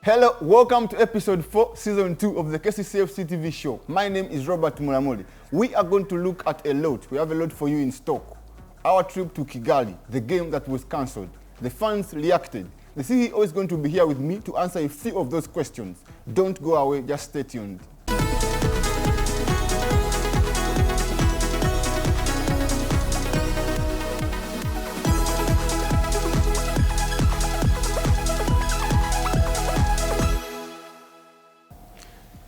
Hello, welcome to episode 4, season 2 of the KCCA FC TV show. My name is Robert Mulamule. We are going to look at a lot. We have a lot for you in stock. Our trip to Kigali, the game that was cancelled, the fans reacted. The CEO is going to be here with me to answer a few of those questions. Don't go away, just stay tuned.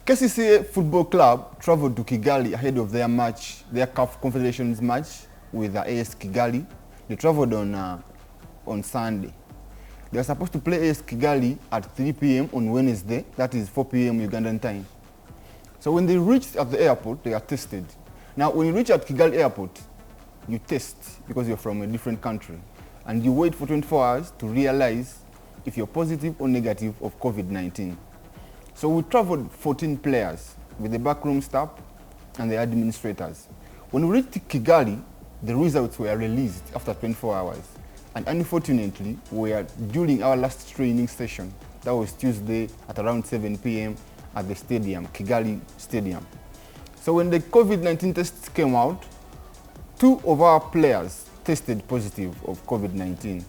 KCCA Football Club traveled to Kigali ahead of their match, their CAF Confederations match with AS Kigali. They traveled on Sunday. They were supposed to play AS Kigali at 3 p.m. on Wednesday, that is 4 p.m. Ugandan time. So when they reached at the airport, they are tested. Now when you reach at Kigali airport, you test because you're from a different country. And you wait for 24 hours to realize if you're positive or negative of COVID-19. So we traveled 14 players with the backroom staff and the administrators. When we reached Kigali, the results were released after 24 hours. And unfortunately, we were during our last training session. That was Tuesday at around 7 p.m. at the stadium, Kigali Stadium. So when the COVID-19 tests came out, 2 of our players tested positive of COVID-19.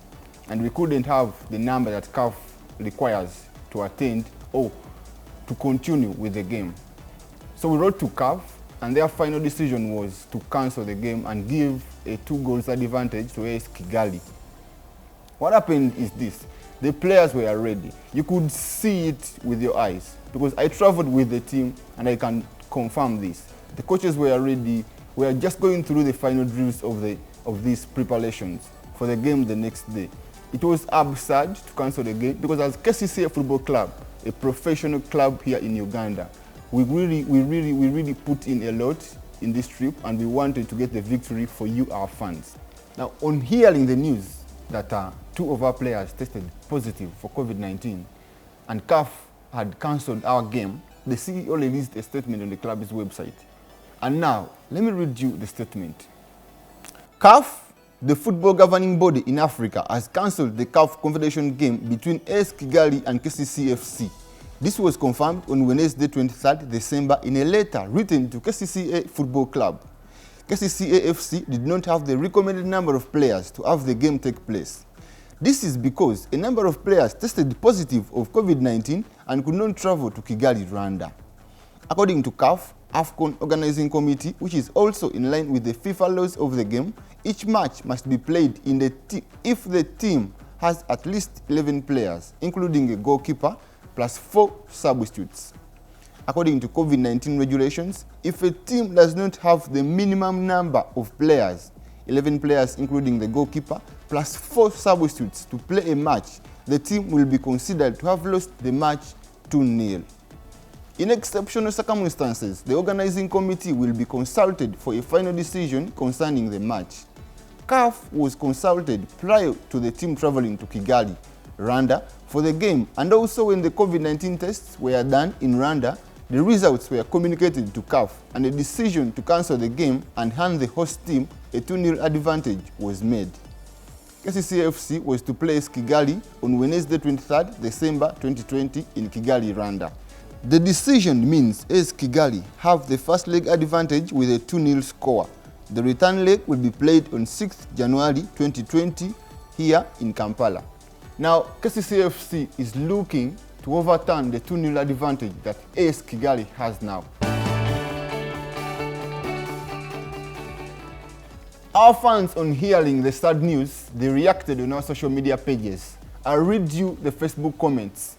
And we couldn't have the number that CAF requires to attend or to continue with the game. So we wrote to CAF and their final decision was to cancel the game and give a 2 goals advantage to AS Kigali. What happened is this: the players were ready. You could see it with your eyes because I traveled with the team and I can confirm this. The coaches were ready. We are just going through the final drills of these preparations for the game the next day. It was absurd to cancel the game because as KCCA Football Club, a professional club here in Uganda, we really put in a lot in this trip and we wanted to get the victory for you, our fans. Now, on hearing the news that 2 of our players tested positive for COVID-19 and CAF had cancelled our game, the CEO released a statement on the club's website. And now, let me read you the statement. CAF, the football governing body in Africa, has cancelled the CAF Confederation game between AS Kigali and KCCA FC. This was confirmed on Wednesday, 23rd December in a letter written to KCCA Football Club. KCCA FC did not have the recommended number of players to have the game take place. This is because a number of players tested positive of COVID-19 and could not travel to Kigali, Rwanda. According to CAF, AFCON Organizing Committee, which is also in line with the FIFA laws of the game, each match must be played in if the team has at least 11 players, including a goalkeeper, plus 4 substitutes. According to COVID-19 regulations, if a team does not have the minimum number of players, 11 players including the goalkeeper, plus 4 substitutes to play a match, the team will be considered to have lost the match 2-0. In exceptional circumstances, the organizing committee will be consulted for a final decision concerning the match. CAF was consulted prior to the team traveling to Kigali, Rwanda, for the game, and also when the COVID-19 tests were done in Rwanda, the results were communicated to CAF and a decision to cancel the game and hand the host team a 2-0 advantage was made. KCCA FC was to play AS Kigali on Wednesday, 23rd December 2020 in Kigali, Rwanda. The decision means AS Kigali have the first leg advantage with a 2-0 score. The return leg will be played on 6th January 2020 here in Kampala. Now, KCCA FC is looking to overturn the 2-0 advantage that AS Kigali has now. Our fans, on hearing the sad news, they reacted on our social media pages. I'll read you the Facebook comments.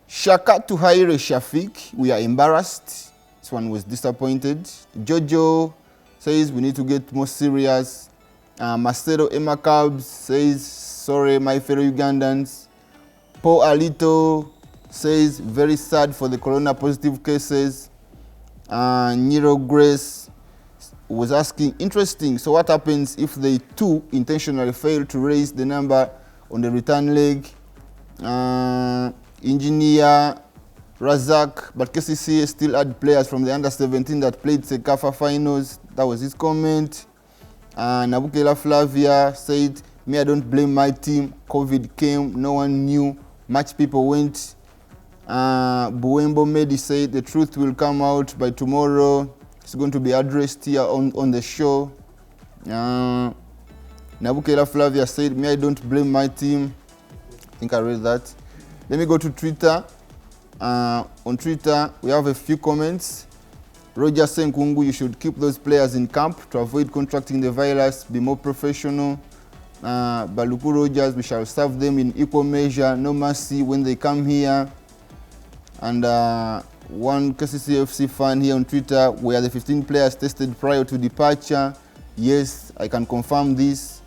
Shaka Tuhaire Shafiq, we are embarrassed. This one was disappointed. Jojo says we need to get more serious. Marcelo Emma Cubs says, sorry, my fellow Ugandans. Paul Alito says, very sad for the corona positive cases. Nero Grace was asking, interesting, so what happens if they too intentionally fail to raise the number on the return leg? Engineer Razak, but KCCA still had players from the under-17 that played the CAF finals. That was his comment. Nabukela Flavia said, me, I don't blame my team. COVID came, no one knew. Match people went Buembo Medi said the truth will come out by tomorrow. It's going to be addressed here on the show. Nabukela Flavia said, me, I don't blame my team. I think I read that. Let me go to Twitter. On Twitter, we have a few comments. Roger Senkungu, you should keep those players in camp to avoid contracting the virus, be more professional. Baluku Rogers, we shall serve them in equal measure, no mercy when they come here. And one KCCA FC fan here on Twitter, were the 15 players tested prior to departure? Yes, I can confirm this.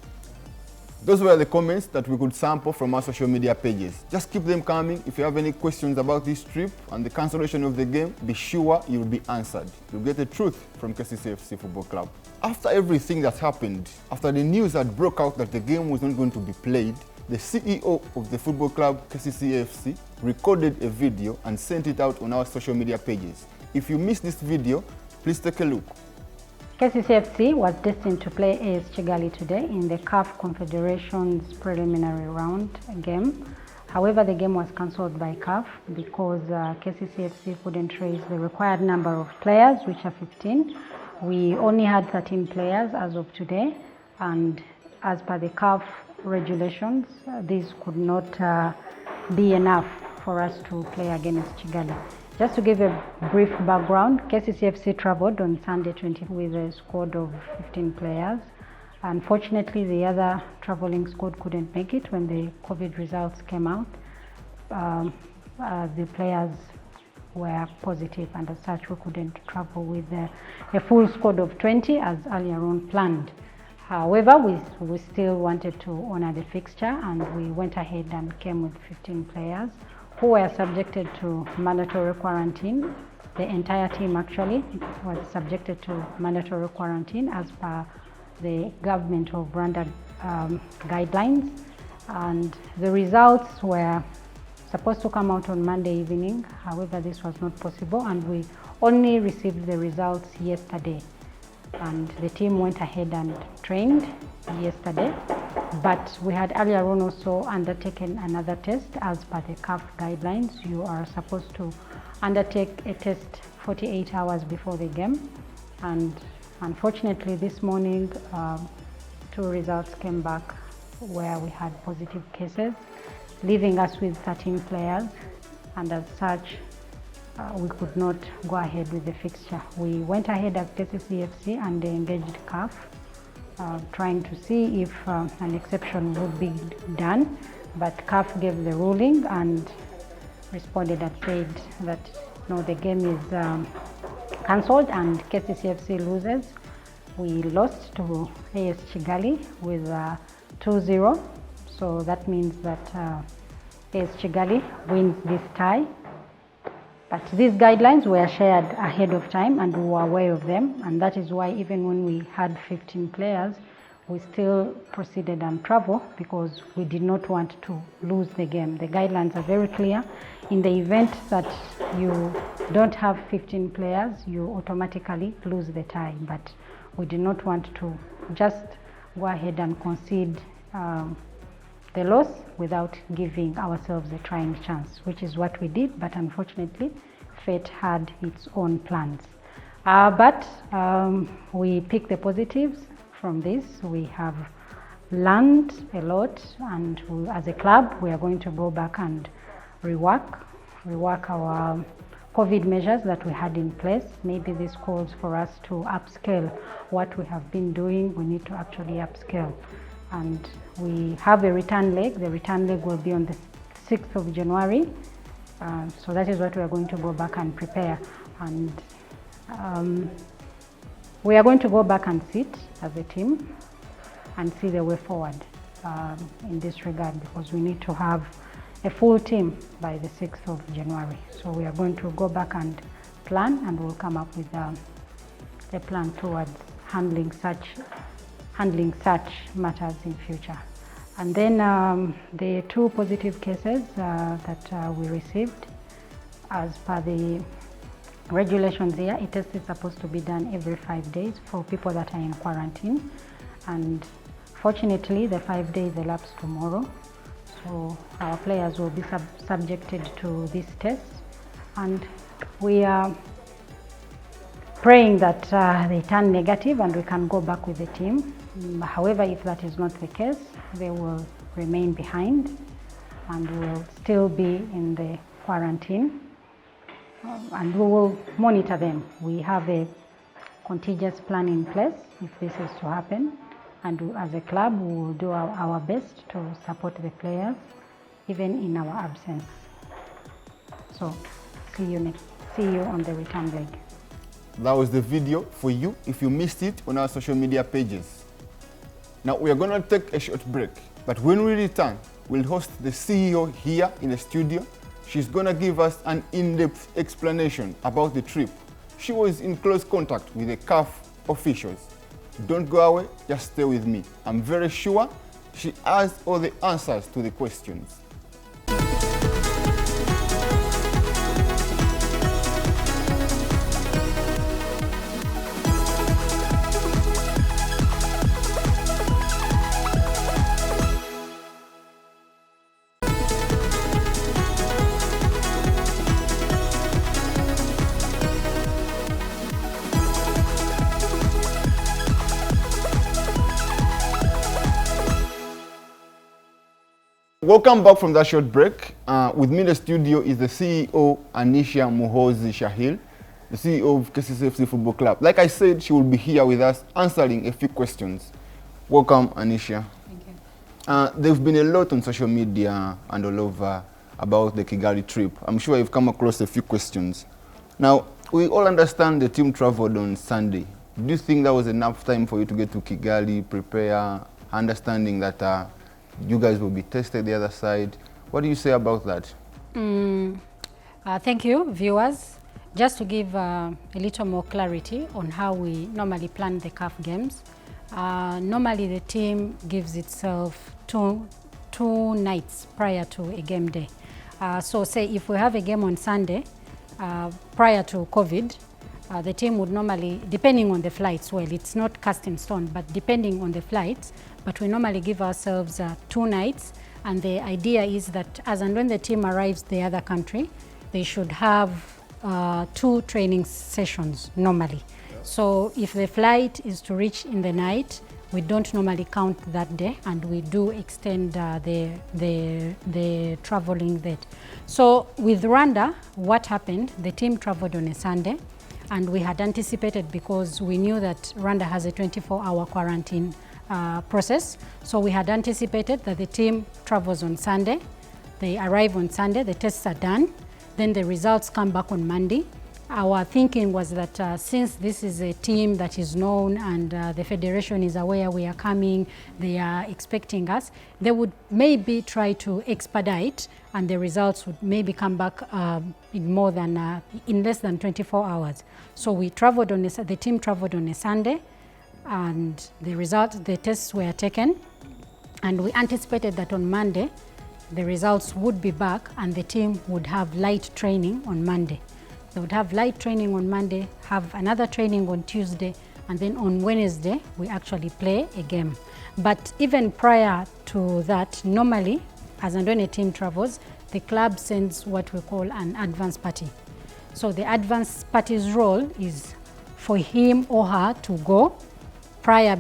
Those were the comments that we could sample from our social media pages. Just keep them coming. If you have any questions about this trip and the cancellation of the game, be sure you will be answered. You'll get the truth from KCCA FC Football Club. After everything that happened, after the news had broke out that the game was not going to be played, the CEO of the football club, KCCA FC, recorded a video and sent it out on our social media pages. If you missed this video, please take a look. KCCA FC was destined to play AS Kigali today in the CAF Confederation's preliminary round game. However, the game was cancelled by CAF because KCCA FC couldn't raise the required number of players, which are 15. We only had 13 players as of today, and as per the CAF regulations, this could not be enough for us to play against Kigali. Just to give a brief background, KCCA FC traveled on Sunday 20 with a squad of 15 players. Unfortunately, the other traveling squad couldn't make it when the COVID results came out. The players were positive, and as such we couldn't travel with a full squad of 20 as earlier on planned. However, we still wanted to honor the fixture, and we went ahead and came with 15 players who were subjected to mandatory quarantine. The entire team actually was subjected to mandatory quarantine as per the government of Rwanda guidelines, and the results were supposed to come out on Monday evening. However, this was not possible, and we only received the results yesterday. And the team went ahead and trained yesterday, but we had earlier on also undertaken another test as per the CAF guidelines. You are supposed to undertake a test 48 hours before the game, and unfortunately this morning 2 results came back where we had positive cases, leaving us with 13 players, and as such we could not go ahead with the fixture. We went ahead at KCCA FC and engaged CAF, trying to see if an exception would be done, but CAF gave the ruling and responded and said that no, the game is cancelled and KCCA FC loses. We lost to AS Kigali with 2-0, so that means that AS Kigali wins this tie. But these guidelines were shared ahead of time and we were aware of them, and that is why even when we had 15 players, we still proceeded and travel because we did not want to lose the game. The guidelines are very clear. In the event that you don't have 15 players, you automatically lose the tie, but we did not want to just go ahead and concede the loss without giving ourselves a trying chance, which is what we did, but unfortunately fate had its own plans. But we picked the positives from this. We have learned a lot, and as a club we are going to go back and rework our COVID measures that we had in place. Maybe this calls for us to upscale what we have been doing. We need to actually upscale. And we have a return leg. The return leg will be on the 6th of January. So that is what we are going to go back and prepare. And we are going to go back and sit as a team and see the way forward in this regard, because we need to have a full team by the 6th of January. So we are going to go back and plan, and we'll come up with a plan towards handling such matters in future. And then the 2 positive cases that we received, as per the regulations here, a test is supposed to be done every 5 days for people that are in quarantine, and fortunately the 5 days elapsed tomorrow. So our players will be subjected to this test, and we are praying that they turn negative and we can go back with the team. However, if that is not the case, they will remain behind and will still be in the quarantine, and we will monitor them. We have a contingent plan in place if this is to happen, and as a club we will do our best to support the players even in our absence. So see you on the return leg. That was the video for you if you missed it on our social media pages. Now we are going to take a short break, but when we return, we'll host the CEO here in the studio. She's going to give us an in-depth explanation about the trip. She was in close contact with the CAF officials. Don't go away, just stay with me. I'm very sure she has all the answers to the questions. Welcome back from that short break. With me in the studio is the CEO, Anisha Muhozi Shahil, the CEO of KCCA FC Football Club. Like I said, she will be here with us answering a few questions. Welcome, Anisha. Thank you. There's been a lot on social media and all over about the Kigali trip. I'm sure you've come across a few questions. Now, we all understand the team traveled on Sunday. Do you think that was enough time for you to get to Kigali, prepare, understanding that you guys will be tested the other side? What do you say about that? Thank you, viewers. Just to give a little more clarity on how we normally plan the CAF games. Normally the team gives itself two nights prior to a game day. So say if we have a game on Sunday, prior to COVID, the team would normally, depending on the flights, well, it's not cast in stone, but depending on the flights, but we normally give ourselves 2 nights, and the idea is that as and when the team arrives the other country, they should have 2 training sessions normally. Yes. So if the flight is to reach in the night, we don't normally count that day, and we do extend the traveling date. So with Rwanda, what happened, the team traveled on a Sunday, and we had anticipated, because we knew that Rwanda has a 24-hour quarantine process. So we had anticipated that the team travels on Sunday, they arrive on Sunday, the tests are done, then the results come back on Monday. Our thinking was that since this is a team that is known and the federation is aware we are coming, they are expecting us, they would maybe try to expedite, and the results would maybe come back in less than 24 hours. So we traveled on the team traveled on a Sunday, and the tests were taken, and we anticipated that on Monday the results would be back and the team would have light training on Monday. They would have light training on Monday, have another training on Tuesday, and then on Wednesday we actually play a game. But even prior to that, normally, as and when a team travels, the club sends what we call an advance party. So the advance party's role is for him or her to go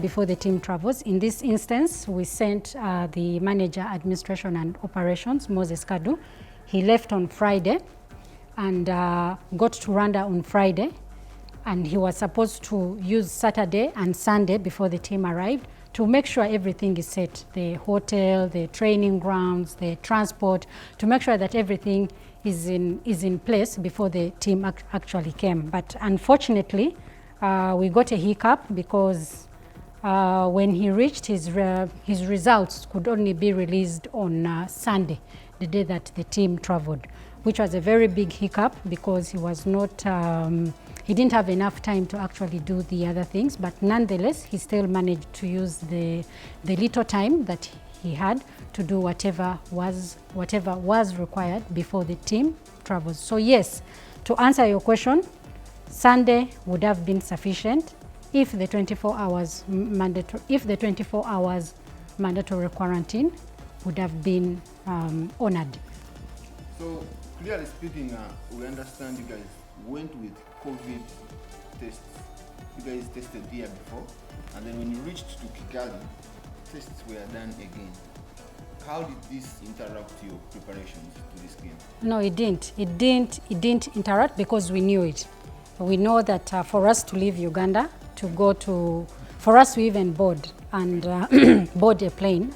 before the team travels. In this instance, we sent the manager, administration and operations, Moses Kadu. He left on Friday and got to Rwanda on Friday, and he was supposed to use Saturday and Sunday before the team arrived to make sure everything is set, the hotel, the training grounds, the transport, to make sure that everything is in place before the team actually came. But unfortunately, we got a hiccup because when he reached, his results could only be released on Sunday, the day that the team traveled, which was a very big hiccup because he was not, he didn't have enough time to actually do the other things, but nonetheless, he still managed to use the little time that he had to do whatever was required before the team travels. So yes, to answer your question, Sunday would have been sufficient if the 24 hours mandatory quarantine would have been honored. So clearly speaking, we understand you guys went with COVID tests. You guys tested here before, and then when you reached to Kigali, tests were done again. How did this interrupt your preparations to this game? No, it didn't. It didn't interrupt because we knew it. We know that for us to leave Uganda, to go to, for us to even board and board a plane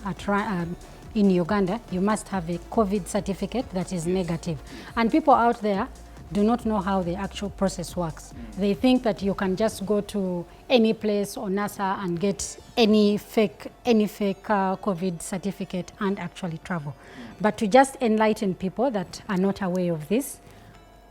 in Uganda, you must have a COVID certificate that is negative. And people out there do not know how the actual process works. They think that you can just go to any place or NASA and get any fake COVID certificate and actually travel. But to just enlighten people that are not aware of this,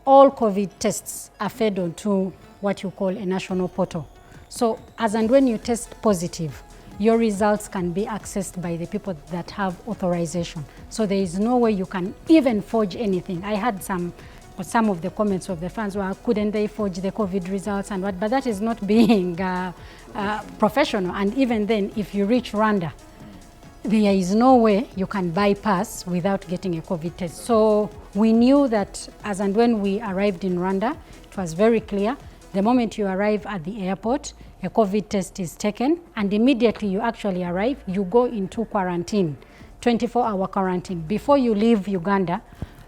all COVID tests are fed onto what you call a national portal. So as and when you test positive, your results can be accessed by the people that have authorization. So there is no way you can even forge anything. I had some of the comments of the fans were, couldn't they forge the COVID results and what? But that is not being professional. And even then, if you reach Rwanda, there is no way you can bypass without getting a COVID test. So we knew that as and when we arrived in Rwanda, it was very clear. The moment you arrive at the airport, a COVID test is taken, and immediately you actually arrive, you go into quarantine, 24-hour quarantine. Before you leave Uganda,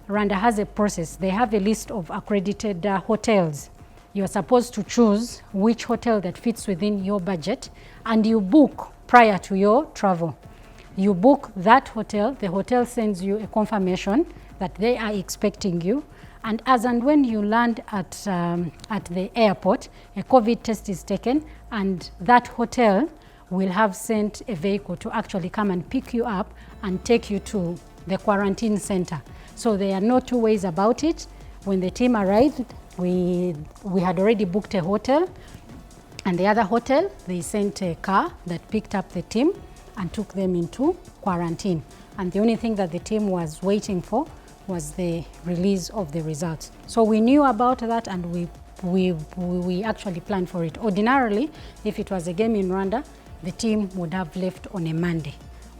Rwanda has a process. They have a list of accredited hotels. You're supposed to choose which hotel that fits within your budget, and you book prior to your travel. You book that hotel, the hotel sends you a confirmation that they are expecting you, and as and when you land at the airport, a COVID test is taken, and that hotel will have sent a vehicle to actually come and pick you up and take you to the quarantine center. So there are no two ways about it. When the team arrived, we had already booked a hotel, and the other hotel, they sent a car that picked up the team and took them into quarantine. And the only thing that the team was waiting for was the release of the results. So we knew about that, and we actually planned for it. Ordinarily, if it was a game in Rwanda, the team would have left on a Monday.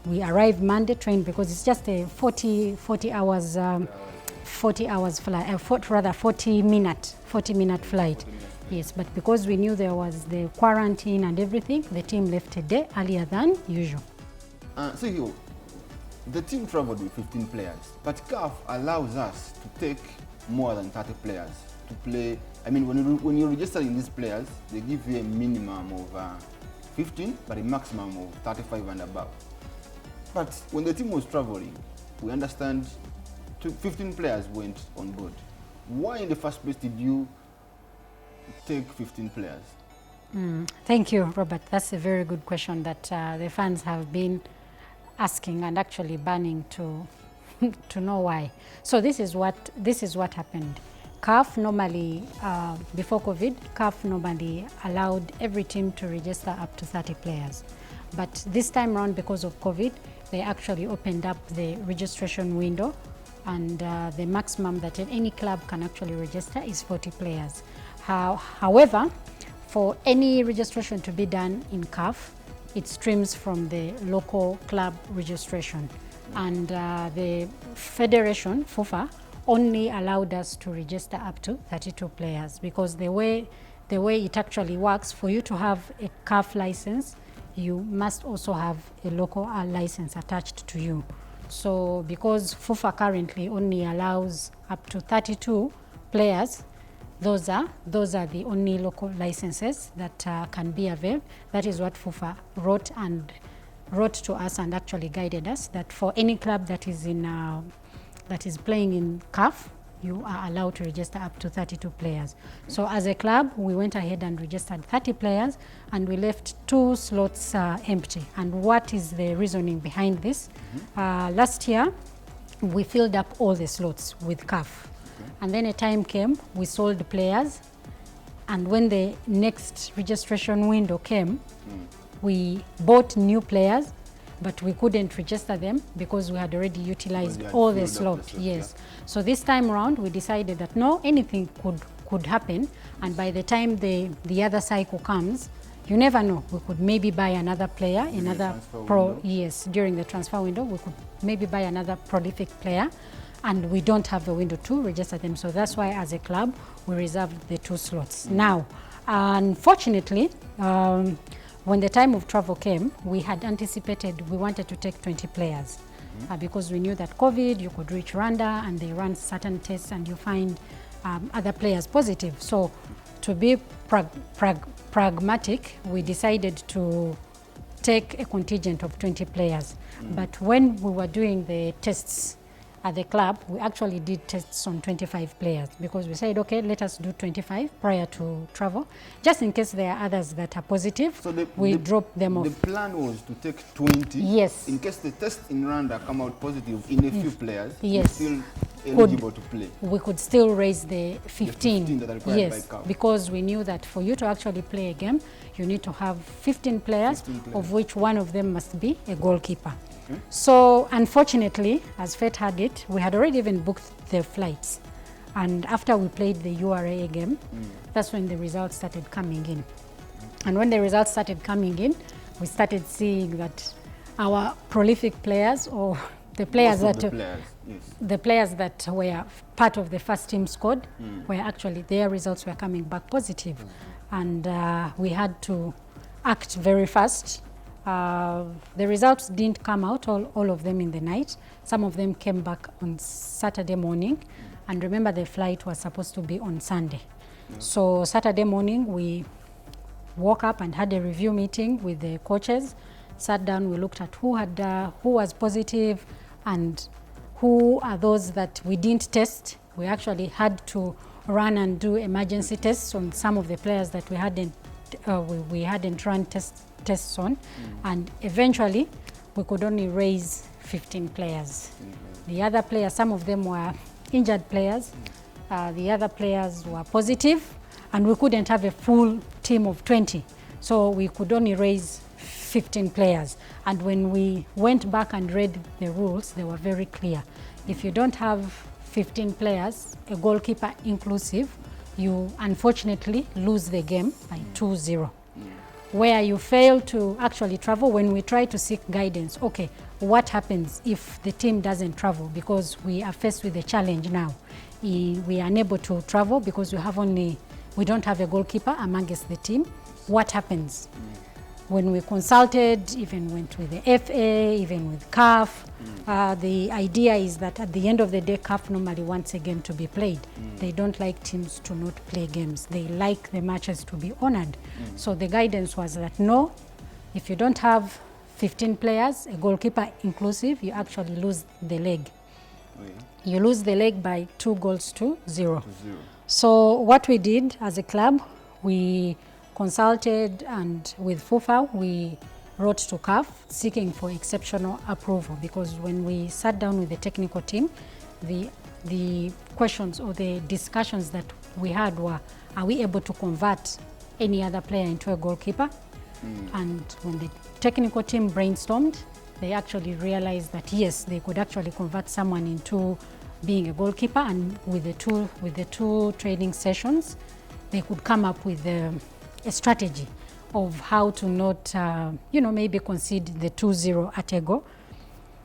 We arrived Monday, trained, because it's just a 40 minute flight. Yes, but because we knew there was the quarantine and everything, the team left a day earlier than usual. So the team traveled with 15 players, but CAF allows us to take more than 30 players to play. I mean, when you're registering these players, they give you a minimum of 15, but a maximum of 35 and above. But when the team was traveling, we understand 15 players went on board. Why in the first place did you take 15 players? Thank you, Robert. That's a very good question that the fans have been asking and actually burning to know why. So this is what happened. CAF normally, before COVID, CAF normally allowed every team to register up to 30 players. But this time around, because of COVID, they actually opened up the registration window, and the maximum that any club can actually register is 40 players. However, for any registration to be done in CAF, it streams from the local club registration. And the Federation, FUFA, only allowed us to register up to 32 players, because the way it actually works, for you to have a CAF license, you must also have a local license attached to you. So because FUFA currently only allows up to 32 players, those are the only local licenses that can be availed. That is what FUFA wrote to us and actually guided us, that for any club that is playing in CAF, you are allowed to register up to 32 players. So as a club, we went ahead and registered 30 players, and we left 2 slots empty. And what is the reasoning behind this? Last year, we filled up all the slots with CAF. And then a time came, we sold players, and when the next registration window came, we bought new players, but we couldn't register them because we had already utilized all the slots. Yes. So this time around, we decided that no, anything could happen, and by the time the other cycle comes, you never know. We could maybe buy another player, another pro. Yes, during the transfer window, we could maybe buy another prolific player, and we don't have a window to register them. So that's why, as a club, we reserved the 2 slots. Now, unfortunately, when the time of travel came, we had anticipated we wanted to take 20 players because we knew that COVID, you could reach Rwanda and they run certain tests and you find other players positive. So to be pragmatic, we decided to take a contingent of 20 players. But when we were doing the tests at the club, we actually did tests on 25 players because we said, okay, let us do 25 prior to travel, just in case there are others that are positive. So we drop them off. The plan was to take 20. Yes. In case the test in Rwanda come out positive in a few players, yes, still eligible to play. We could still raise the 15. That are required by CAF. Because we knew that for you to actually play a game, you need to have 15 players, of which one of them must be a goalkeeper. So unfortunately, as fate had it, we had already even booked the flights. And after we played the URA game, that's when the results started coming in. And when the results started coming in, we started seeing that our prolific players, or the players the players that were part of the first team squad, were actually, their results were coming back positive. And we had to act very fast. The results didn't come out, all of them in the night. Some of them came back on Saturday morning. And remember, the flight was supposed to be on Sunday. So Saturday morning, we woke up and had a review meeting with the coaches, sat down, we looked at who was positive and who are those that we didn't test. We actually had to run and do emergency tests on some of the players that we hadn't run tests on, and eventually we could only raise 15 players. The other players, some of them were injured players, the other players were positive, and we couldn't have a full team of 20, so we could only raise 15 players. And when we went back and read the rules, they were very clear. If you don't have 15 players, a goalkeeper inclusive, you unfortunately lose the game by 2-0. Where you fail to actually travel, when we try to seek guidance, okay, what happens if the team doesn't travel? Because we are faced with a challenge now. We are unable to travel because we don't have a goalkeeper amongst the team. What happens? When we consulted, even went with the FA, even with CAF, the idea is that at the end of the day, CAF normally wants a game to be played. They don't like teams to not play games. They like the matches to be honored. So the guidance was that no, if you don't have 15 players, a goalkeeper inclusive, you actually lose the leg. You lose the leg by 2-0. So what we did as a club, we consulted, and with FUFA, we wrote to CAF seeking for exceptional approval, because when we sat down with the technical team, the questions or the discussions that we had were, are we able to convert any other player into a goalkeeper? And when the technical team brainstormed, they actually realized that yes, they could actually convert someone into being a goalkeeper, and with the two training sessions, they could come up with a strategy of how to not, maybe concede the 2-0 at a go.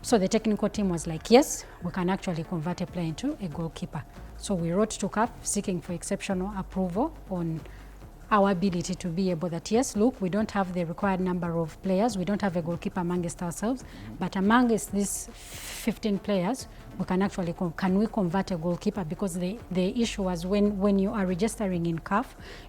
So the technical team was like, yes, we can actually convert a player into a goalkeeper. So we wrote to CAF seeking for exceptional approval on our ability to be able that, yes, look, we don't have the required number of players, we don't have a goalkeeper amongst ourselves, but amongst these 15 players, we can actually, can we convert a goalkeeper? Because the issue was when you are registering in CAF,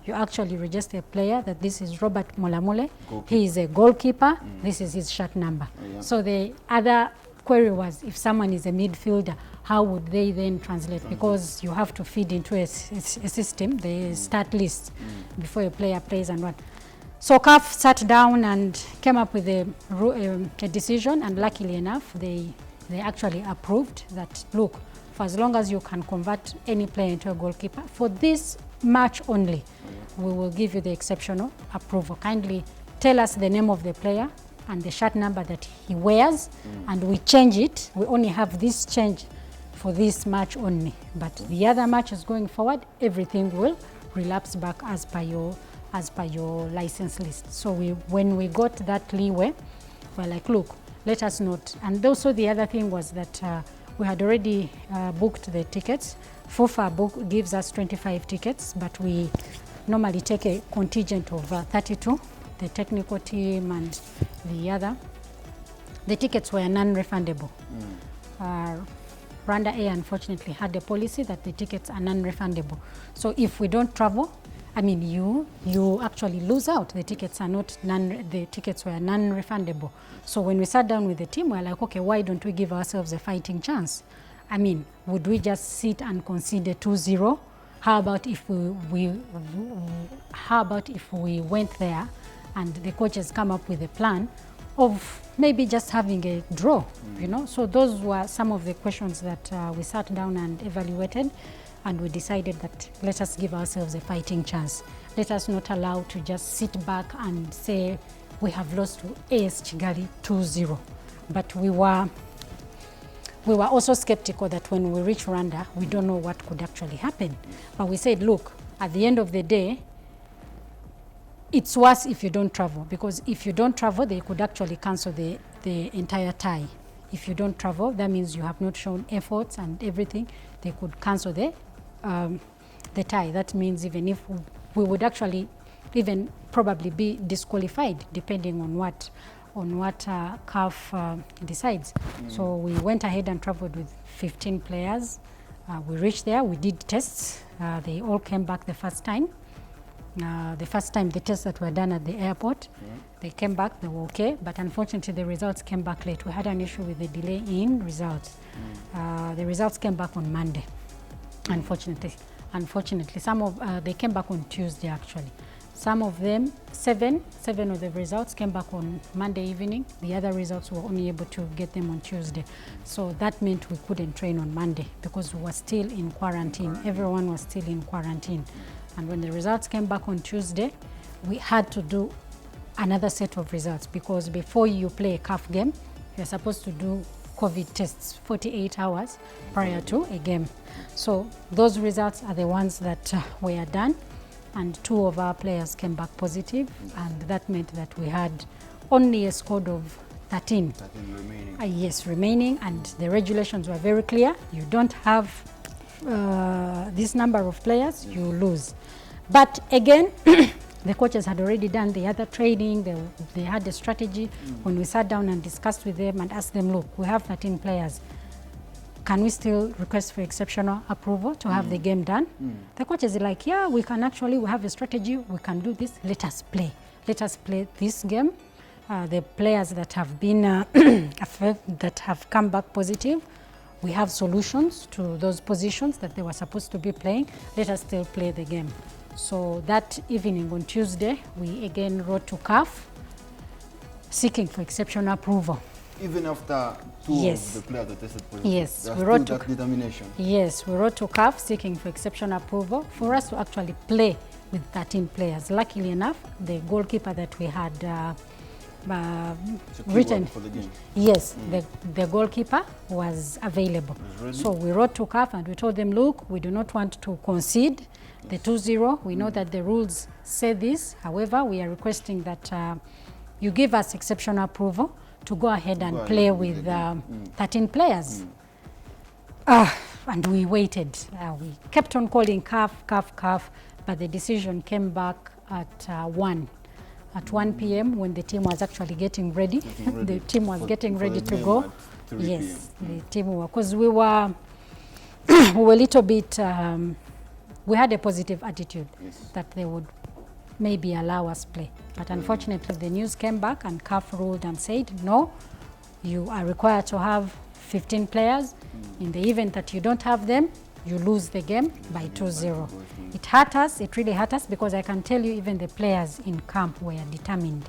you actually register a player that this is Robert Mulamule, he is a goalkeeper, this is his shirt number. So the other query was, if someone is a midfielder, how would they then translate? Because you have to feed into a system, the start list, before a player plays and what. So CAF sat down and came up with a decision, and luckily enough, they actually approved that, look, for as long as you can convert any player into a goalkeeper, for this match only, we will give you the exceptional approval. Kindly tell us the name of the player and the shirt number that he wears, and we change it. We only have this change for this match only, but the other matches going forward, everything will relapse back as per your as per your license list. So when we got that leeway, we're like, look, let us not. And also the other thing was that we had already booked the tickets. FUFA gives us 25 tickets, but we normally take a contingent of 32, the technical team and the other. The tickets were non-refundable. Rwanda Air unfortunately had a policy that the tickets are non-refundable. So if we don't travel, I mean, you actually lose out. The tickets are not the tickets were non-refundable. So when we sat down with the team, we're like, okay, why don't we give ourselves a fighting chance? I mean, would we just sit and concede a 2-0? How about if we went there and the coaches come up with a plan of maybe just having a draw, you know? So those were some of the questions that we sat down and evaluated, and we decided that let us give ourselves a fighting chance. Let us not allow to just sit back and say we have lost to AS Kigali 2-0. But we were also skeptical that when we reach Rwanda, we don't know what could actually happen. But we said, look, at the end of the day, it's worse if you don't travel, because if you don't travel, they could actually cancel the entire tie. If you don't travel, that means you have not shown efforts and everything. They could cancel the tie. That means even if we would actually even probably be disqualified, depending on what CAF decides. So we went ahead and traveled with 15 players. We reached there, we did tests. They all came back the first time. The tests that were done at the airport, they came back, they were okay, but unfortunately the results came back late. We had an issue with the delay in results. The results came back on Monday, unfortunately. They came back on Tuesday actually. Some of them, seven of the results came back on Monday evening. The other results were only able to get them on Tuesday. So that meant we couldn't train on Monday because we were still in quarantine. Everyone was still in quarantine. And when the results came back on Tuesday, we had to do another set of results, because before you play a CAF game, you're supposed to do COVID tests 48 hours prior to a game. So those results are the ones that were done, and 2 of our players came back positive, and that meant that we had only a squad of 13. 13 remaining. Yes, remaining, and the regulations were very clear. You don't have this number of players, you lose. But again, the coaches had already done the other training. They had a strategy. When we sat down and discussed with them and asked them, look, we have 13 players. Can we still request for exceptional approval to have the game done? The coaches are like, yeah, we can actually, we have a strategy, we can do this, let us play. Let us play this game. The players that have been, that have come back positive, we have solutions to those positions that they were supposed to be playing. Let us still play the game. So that evening on Tuesday, we again wrote to CAF seeking for exceptional approval. Even after 2 of the players that tested positive? Yes, we wrote to determination. Yes, we wrote to CAF seeking for exceptional approval for us to actually play with 13 players. Luckily enough, the goalkeeper that we had written for the game. Yes, the goalkeeper was available. So we wrote to CAF and we told them, look, we do not want to concede the 2-0. We know that the rules say this. However, we are requesting that you give us exceptional approval to go ahead and play with 13 players. And we waited. We kept on calling CAF, but the decision came back at 1 p.m. when the team was actually getting ready. The team was getting ready to go. Yes, the team were, because we were a little bit, we had a positive attitude that they would maybe allow us play. But unfortunately, the news came back and CAF ruled and said, no, you are required to have 15 players. In the event that you don't have them, you lose the game by 2-0. It hurt us, it really hurt us, because I can tell you even the players in camp were determined.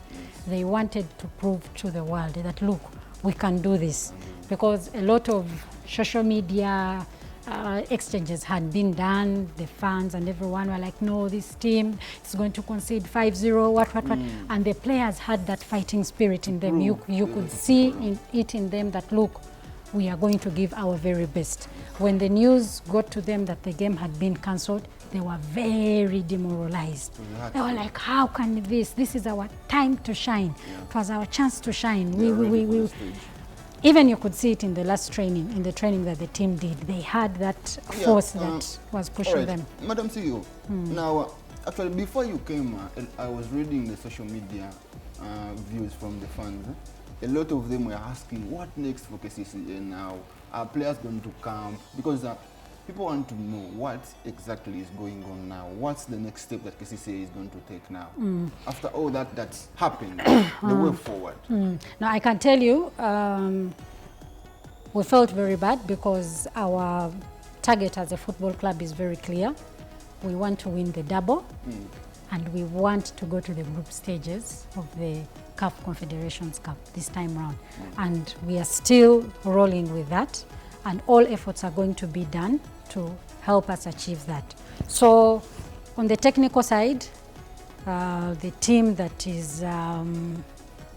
They wanted to prove to the world that, look, we can do this. Because a lot of social media exchanges had been done, the fans and everyone were like, no, this team is going to concede 5-0, what. And the players had that fighting spirit in them. You could see it in them that, look, we are going to give our very best. When the news got to them that the game had been cancelled, they were very demoralized. They were like, how can this is our time to shine. It was our chance to shine. Even you could see it in the last training, in the training that the team did. They had that force that was pushing them. Madam CEO, now, actually, before you came, I was reading the social media views from the fans. A lot of them were asking, what next for KCCA now? Are players going to come? Because people want to know what exactly is going on now. What's the next step that KCCA is going to take now? After all that's happened, the way forward. Now, I can tell you, we felt very bad because our target as a football club is very clear. We want to win the double, and we want to go to the group stages of the CAF Confederations Cup this time round. And we are still rolling with that, and all efforts are going to be done to help us achieve that. So on the technical side, the team that is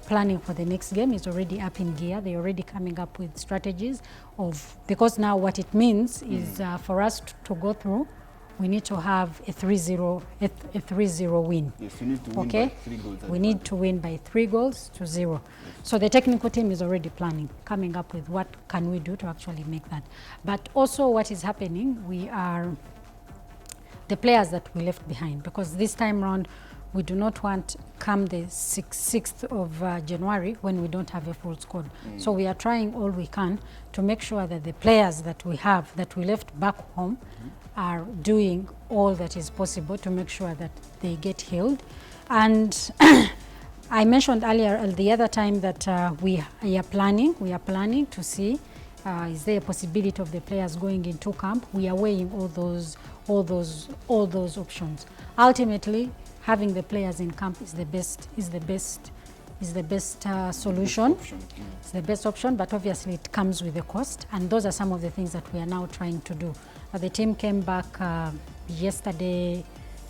planning for the next game is already up in gear. They're already coming up with strategies because now what it means is for us to go through, we need to have a 3-0 win. Yes, you need to win by 3 goals. We need to win by 3-0. Yes. So the technical team is already planning, coming up with what can we do to actually make that. But also what is happening, we are the players that we left behind, because this time round we do not want come the 6th of January when we don't have a full squad. So we are trying all we can to make sure that the players that we have, that we left back home, are doing all that is possible to make sure that they get healed. And I mentioned earlier the other time that we are planning to see is there a possibility of the players going into camp. We are weighing all those options. Ultimately, having the players in camp is the best solution. It's the best option, but obviously it comes with a cost, and those are some of the things that we are now trying to do. The team came back yesterday.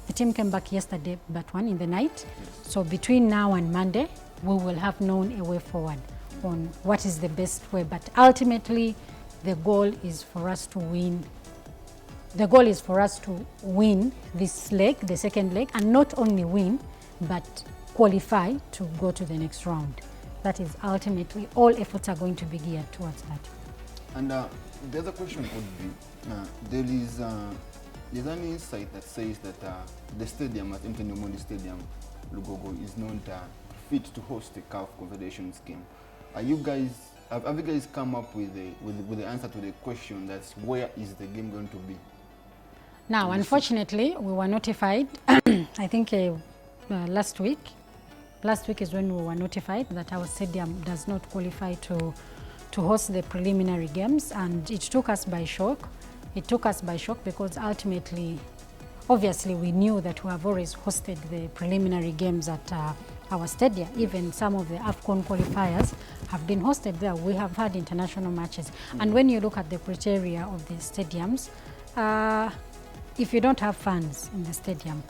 The team came back yesterday, but one in the night. So between now and Monday, we will have known a way forward on what is the best way. But ultimately, the goal is for us to win. The goal is for us to win this leg, the second leg, and not only win, but qualify to go to the next round. That is ultimately, all efforts are going to be geared towards that. And the other question would be, there's an insight that says that the stadium at MTN Stadium, Lukwago, is not fit to host the CAF Confederations game. Have you guys come up with the answer to the question that's where is the game going to be? Now, unfortunately, we were notified, I think last week. Last week is when we were notified that our stadium does not qualify to host the preliminary games, and it took us by shock. It took us by shock because ultimately, obviously, we knew that we have always hosted the preliminary games at our stadium. Even some of the AFCON qualifiers have been hosted there. We have had international matches. And when you look at the criteria of the stadiums, if you don't have fans in the stadium,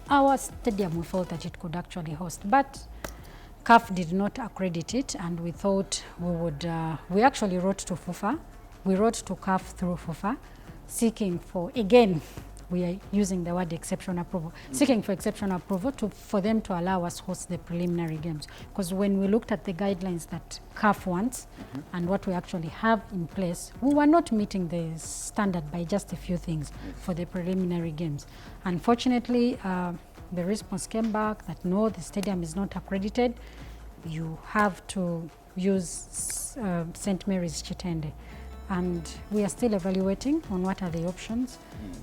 our stadium, we felt that it could actually host. But CAF did not accredit it, and we thought we would, we actually wrote to FUFA. We wrote to CAF through FUFA, seeking for, again, we are using the word exceptional approval, seeking for exceptional approval for them to allow us host the preliminary games. Because when we looked at the guidelines that CAF wants and what we actually have in place, we were not meeting the standard by just a few things for the preliminary games. Unfortunately, the response came back that no, the stadium is not accredited. You have to use St. Mary's Chitende. And we are still evaluating on what are the options.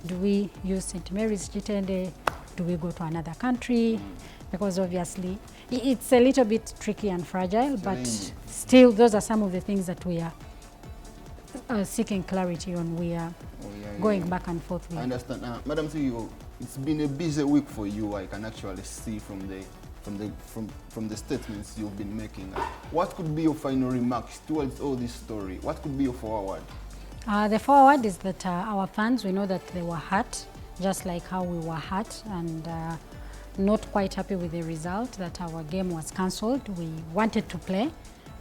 Do we use St. Mary's Chitende? Do we go to another country? Because obviously it's a little bit tricky and fragile, but still those are some of the things that we are seeking clarity on. We are going back and forth with. I understand. Madam CEO, it's been a busy week for you. I can actually see from the statements you've been making. What could be your final remarks towards all this story? What could be your forward? The forward is that our fans, we know that they were hurt, just like how we were hurt, and not quite happy with the result that our game was cancelled. We wanted to play.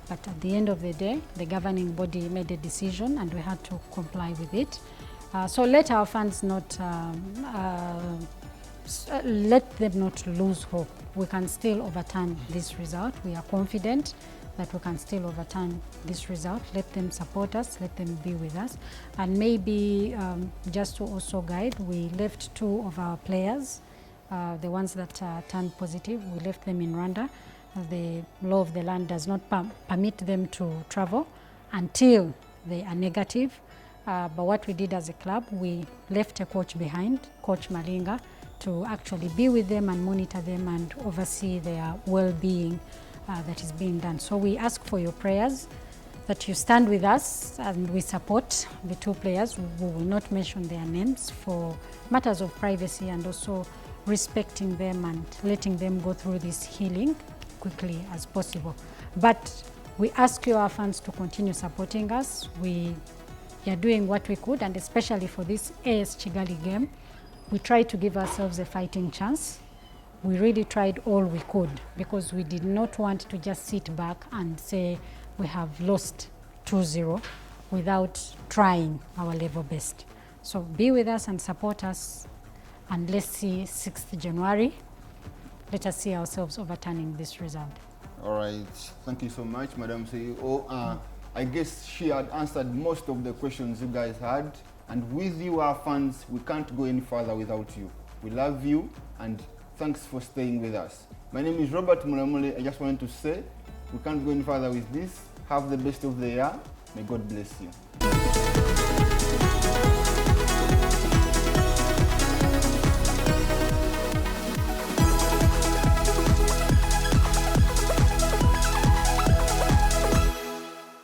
But at the end of the day, the governing body made a decision and we had to comply with it. So let our fans not, let them not lose hope. We can still overturn this result. We are confident that we can still overturn this result. Let them support us, let them be with us. And maybe just to also guide, we left 2 of our players, the ones that turned positive, we left them in Rwanda. The law of the land does not permit them to travel until they are negative. But what we did as a club, we left a coach behind, Coach Malinga, to actually be with them and monitor them and oversee their well-being that is being done. So we ask for your prayers, that you stand with us and we support the 2 players. We will not mention their names for matters of privacy and also respecting them and letting them go through this healing quickly as possible. But we ask you, our fans, to continue supporting us. We are doing what we could, and especially for this AS Kigali game, we tried to give ourselves a fighting chance. We really tried all we could because we did not want to just sit back and say we have lost 2-0 without trying our level best. So be with us and support us, and let's see 6th January. Let us see ourselves overturning this result. All right, thank you so much, Madam CEO. I guess she had answered most of the questions you guys had. And with you, our fans, we can't go any further without you. We love you, and thanks for staying with us. My name is Robert Mulamule. I just wanted to say, we can't go any further with this. Have the best of the year. May God bless you.